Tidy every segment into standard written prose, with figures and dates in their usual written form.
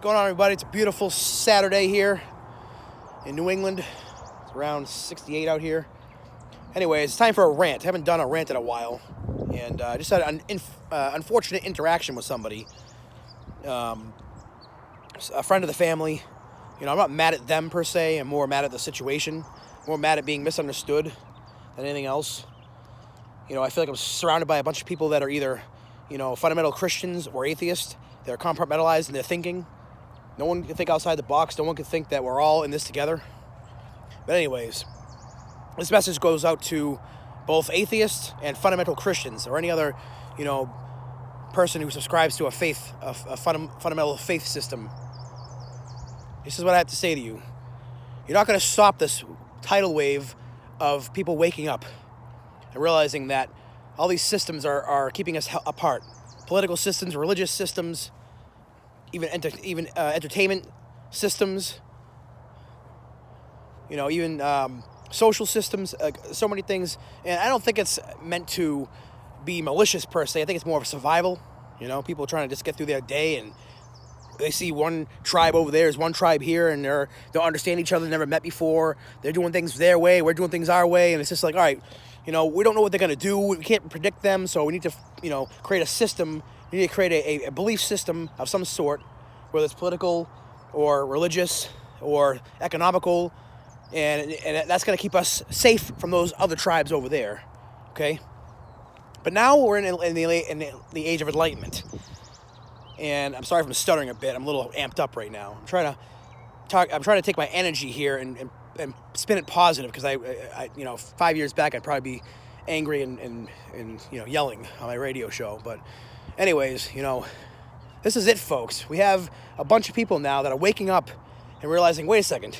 going on, everybody? It's a beautiful Saturday here in New England. It's around 68 out here. Anyway, it's time for a rant. I haven't done a rant in a while. And I just had an unfortunate interaction with somebody. A friend of the family. You know, I'm not mad at them per se. I'm more mad at the situation. More mad at being misunderstood than anything else. You know, I feel like I'm surrounded by a bunch of people that are either, you know, fundamental Christians or atheists. They're compartmentalized in their thinking. No one can think outside the box. No one can think that we're all in this together. But anyways, this message goes out to both atheists and fundamental Christians, or any other, you know, person who subscribes to a faith, a fundamental faith system. This is what I have to say to you. You're not going to stop this tidal wave of people waking up and realizing that all these systems are keeping us apart. Political systems, religious systems, even entertainment systems, you know, even social systems, so many things. And I don't think it's meant to be malicious per se. I think it's more of a survival. You know, people trying to just get through their day, and they see one tribe over there is one tribe here, and they don't understand each other, never met before. They're doing things their way, we're doing things our way, and it's just like, all right, you know, we don't know what they're going to do. We can't predict them, so we need to, you know, create a system. We need to create a belief system of some sort, whether it's political or religious or economical, and that's going to keep us safe from those other tribes over there, okay? But now we're in the age of enlightenment, and I'm sorry if I'm stuttering a bit. I'm a little amped up right now. I'm trying to take my energy here and spin it positive, because I you know, 5 years back I'd probably be angry and you know, yelling on my radio show. But anyways, you know, this is it, folks. We have a bunch of people now that are waking up and realizing, wait a second,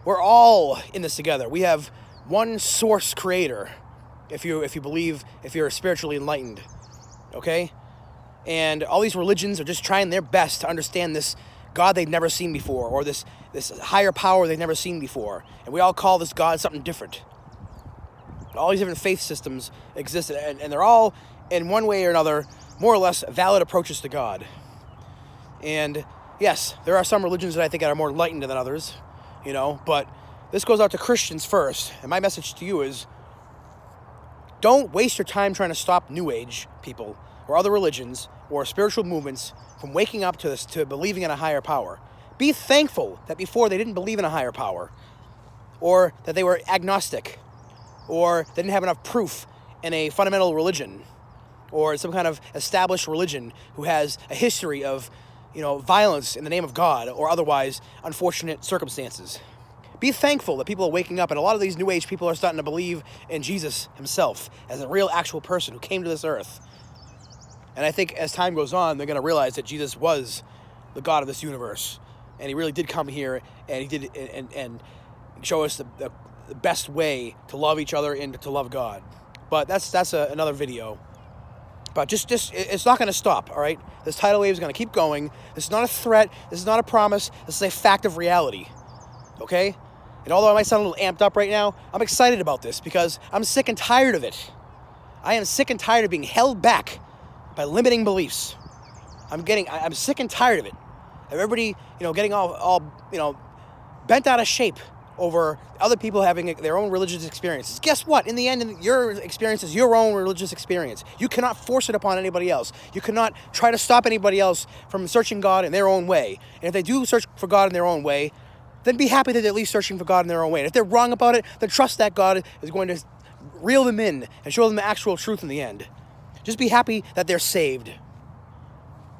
we're all in this together. We have one source creator, if you believe, if you're spiritually enlightened, okay? And all these religions are just trying their best to understand this God they've never seen before, or this higher power they've never seen before. And we all call this God something different. All these different faith systems exist, and they're all, in one way or another, more or less valid approaches to God. And yes, there are some religions that I think are more enlightened than others, you know, but this goes out to Christians first. And my message to you is, don't waste your time trying to stop New Age people or other religions or spiritual movements from waking up to believing in a higher power. Be thankful that before they didn't believe in a higher power, or that they were agnostic, or they didn't have enough proof in a fundamental religion, or some kind of established religion who has a history of, you know, violence in the name of God, or otherwise unfortunate circumstances. Be thankful that people are waking up, and a lot of these New Age people are starting to believe in Jesus himself as a real actual person who came to this earth. And I think as time goes on, they're going to realize that Jesus was the God of this universe, and he really did come here, and he did and show us the best way to love each other and to love God. But that's another video. But just it's not going to stop, all right? This tidal wave is going to keep going. This is not a threat. This is not a promise. This is a fact of reality, okay? And although I might sound a little amped up right now, I'm excited about this because I'm sick and tired of it. I am sick and tired of being held back by limiting beliefs. I'm sick and tired of it. Everybody, you know, getting all you know, bent out of shape over other people having their own religious experiences. Guess what? In the end, your experience is your own religious experience. You cannot force it upon anybody else. You cannot try to stop anybody else from searching God in their own way. And if they do search for God in their own way, then be happy that they're at least searching for God in their own way. And if they're wrong about it, then trust that God is going to reel them in and show them the actual truth in the end. Just be happy that they're saved,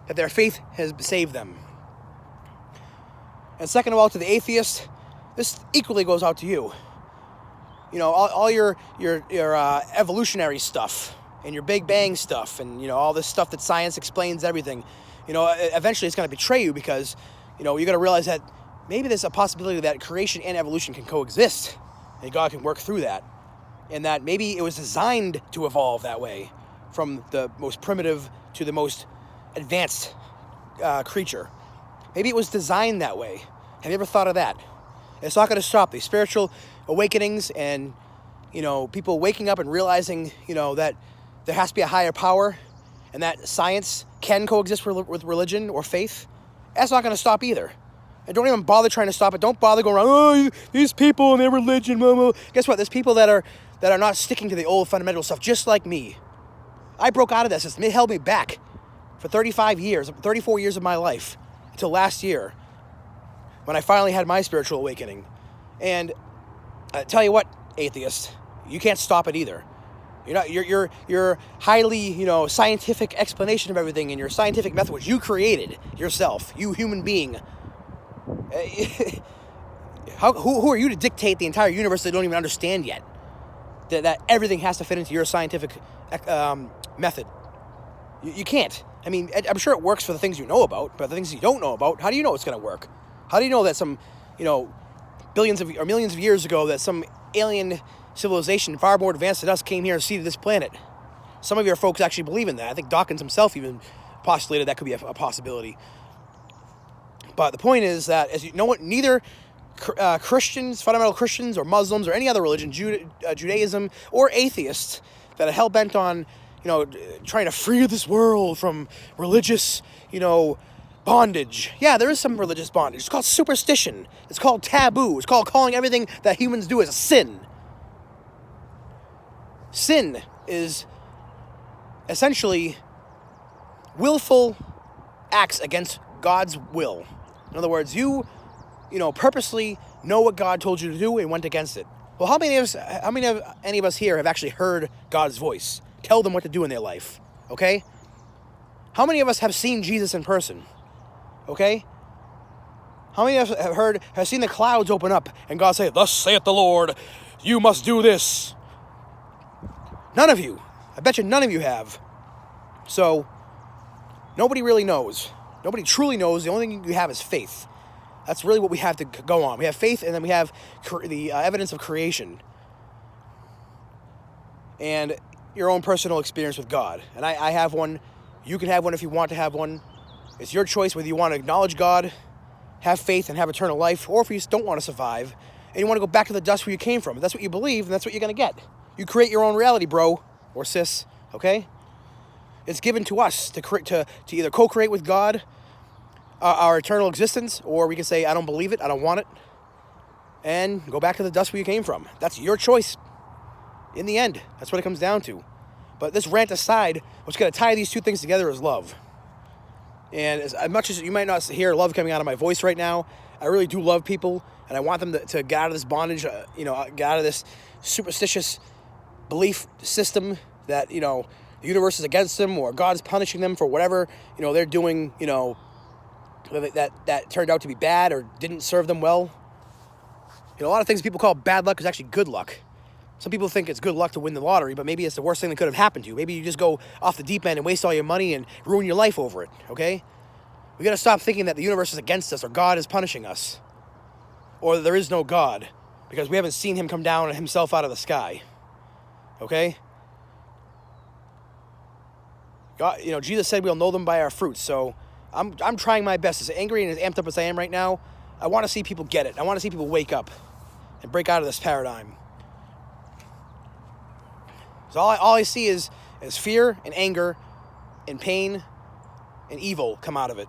that their faith has saved them. And second of all, to the atheist, this equally goes out to you. You know, all your evolutionary stuff and your Big Bang stuff, and, you know, all this stuff that science explains everything. You know, eventually it's going to betray you, because, you know, you're going to realize that maybe there's a possibility that creation and evolution can coexist, and God can work through that, and that maybe it was designed to evolve that way, from the most primitive to the most advanced creature. Maybe it was designed that way. Have you ever thought of that? It's not going to stop these spiritual awakenings and, you know, people waking up and realizing, you know, that there has to be a higher power, and that science can coexist with religion or faith, That's not going to stop either. And don't even bother trying to stop it. Don't bother going around, oh, these people and their religion, blah, blah. Guess what? There's people that are not sticking to the old fundamental stuff, just like me. I broke out of that system. It held me back for 34 years of my life, until last year, when I finally had my spiritual awakening. And I tell you what, atheist, you can't stop it either. Your highly, scientific explanation of everything and your scientific method, which you created yourself, you human being. Who are you to dictate the entire universe that you don't even understand yet? That everything has to fit into your scientific method. You can't. I mean, I'm sure it works for the things you know about, but the things you don't know about, how do you know it's going to work? How do you know that some, billions or millions of years ago, that some alien civilization far more advanced than us came here and seeded this planet? Some of your folks actually believe in that. I think Dawkins himself even postulated that could be a possibility. But the point is that, as you know, what neither Christians, fundamental Christians, or Muslims, or any other religion, Judaism, or atheists that are hell bent on, trying to free this world from religious, bondage. Yeah, there is some religious bondage. It's called superstition. It's called taboo. It's called calling everything that humans do as a sin. Sin is essentially willful acts against God's will. In other words, you purposely know what God told you to do and went against it. Well, how many of any of us here have actually heard God's voice tell them what to do in their life? Okay? How many of us have seen Jesus in person? Okay? How many of us have seen the clouds open up and God say, "Thus saith the Lord, you must do this"? None of you. I bet you none of you have. So, nobody really knows. Nobody truly knows. The only thing you have is faith. That's really what we have to go on. We have faith, and then we have the evidence of creation. And your own personal experience with God. And I have one. You can have one if you want to have one. It's your choice whether you want to acknowledge God, have faith, and have eternal life, or if you just don't want to survive, and you want to go back to the dust where you came from. If that's what you believe, and that's what you're going to get. You create your own reality, bro, or sis, okay? It's given to us to either co-create with God our eternal existence, or we can say, I don't believe it, I don't want it, and go back to the dust where you came from. That's your choice. In the end, that's what it comes down to. But this rant aside, what's going to tie these two things together is love. And as much as you might not hear love coming out of my voice right now, I really do love people, and I want them to get out of this bondage, get out of this superstitious belief system that, the universe is against them, or God's punishing them for whatever, they're doing, that turned out to be bad or didn't serve them well. A lot of things people call bad luck is actually good luck. Some people think it's good luck to win the lottery, but maybe it's the worst thing that could have happened to you. Maybe you just go off the deep end and waste all your money and ruin your life over it, okay? We got to stop thinking that the universe is against us or God is punishing us or that there is no God because we haven't seen him come down himself out of the sky, okay? God, Jesus said we'll know them by our fruits, so I'm trying my best. As angry and as amped up as I am right now, I want to see people get it. I want to see people wake up and break out of this paradigm. So all I see is fear and anger and pain and evil come out of it.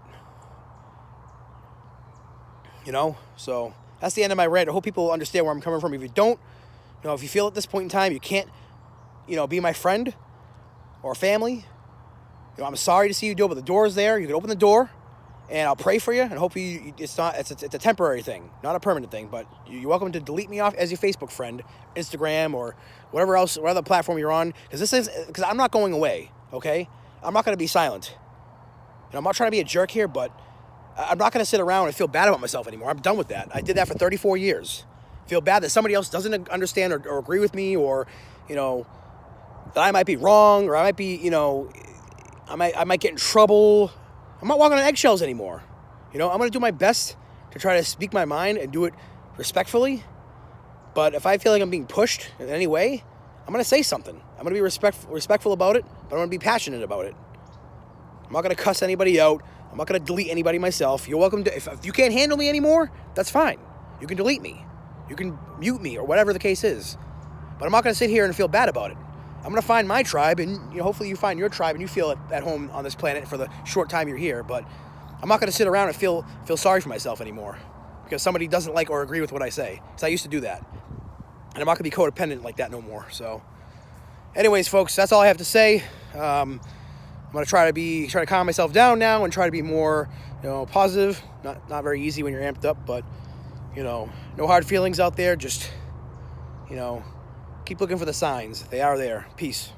So that's the end of my rant. I hope people understand where I'm coming from. If you don't, if you feel at this point in time you can't, be my friend or family, I'm sorry to see you do it, but the door is there. You can open the door, and I'll pray for you, and hopefully it's a temporary thing, not a permanent thing, but you're welcome to delete me off as your Facebook friend, Instagram, or whatever platform you're on, because I'm not going away, okay? I'm not going to be silent. I'm not trying to be a jerk here, but I'm not going to sit around and feel bad about myself anymore. I'm done with that. I did that for 34 years. Feel bad that somebody else doesn't understand or agree with me, or, that I might be wrong, or I might be, I might get in trouble. I'm not walking on eggshells anymore. I'm going to do my best to try to speak my mind and do it respectfully. But if I feel like I'm being pushed in any way, I'm going to say something. I'm going to be respectful about it, but I'm going to be passionate about it. I'm not going to cuss anybody out. I'm not going to delete anybody myself. You're welcome to, if you can't handle me anymore, that's fine. You can delete me. You can mute me or whatever the case is. But I'm not going to sit here and feel bad about it. I'm going to find my tribe, and hopefully you find your tribe and you feel at home on this planet for the short time you're here. But I'm not going to sit around and feel sorry for myself anymore because somebody doesn't like or agree with what I say. Because I used to do that. And I'm not going to be codependent like that no more. So, anyways, folks, that's all I have to say. I'm going to try to calm myself down now and try to be more, positive. Not very easy when you're amped up, but, no hard feelings out there. Just, keep looking for the signs. They are there. Peace.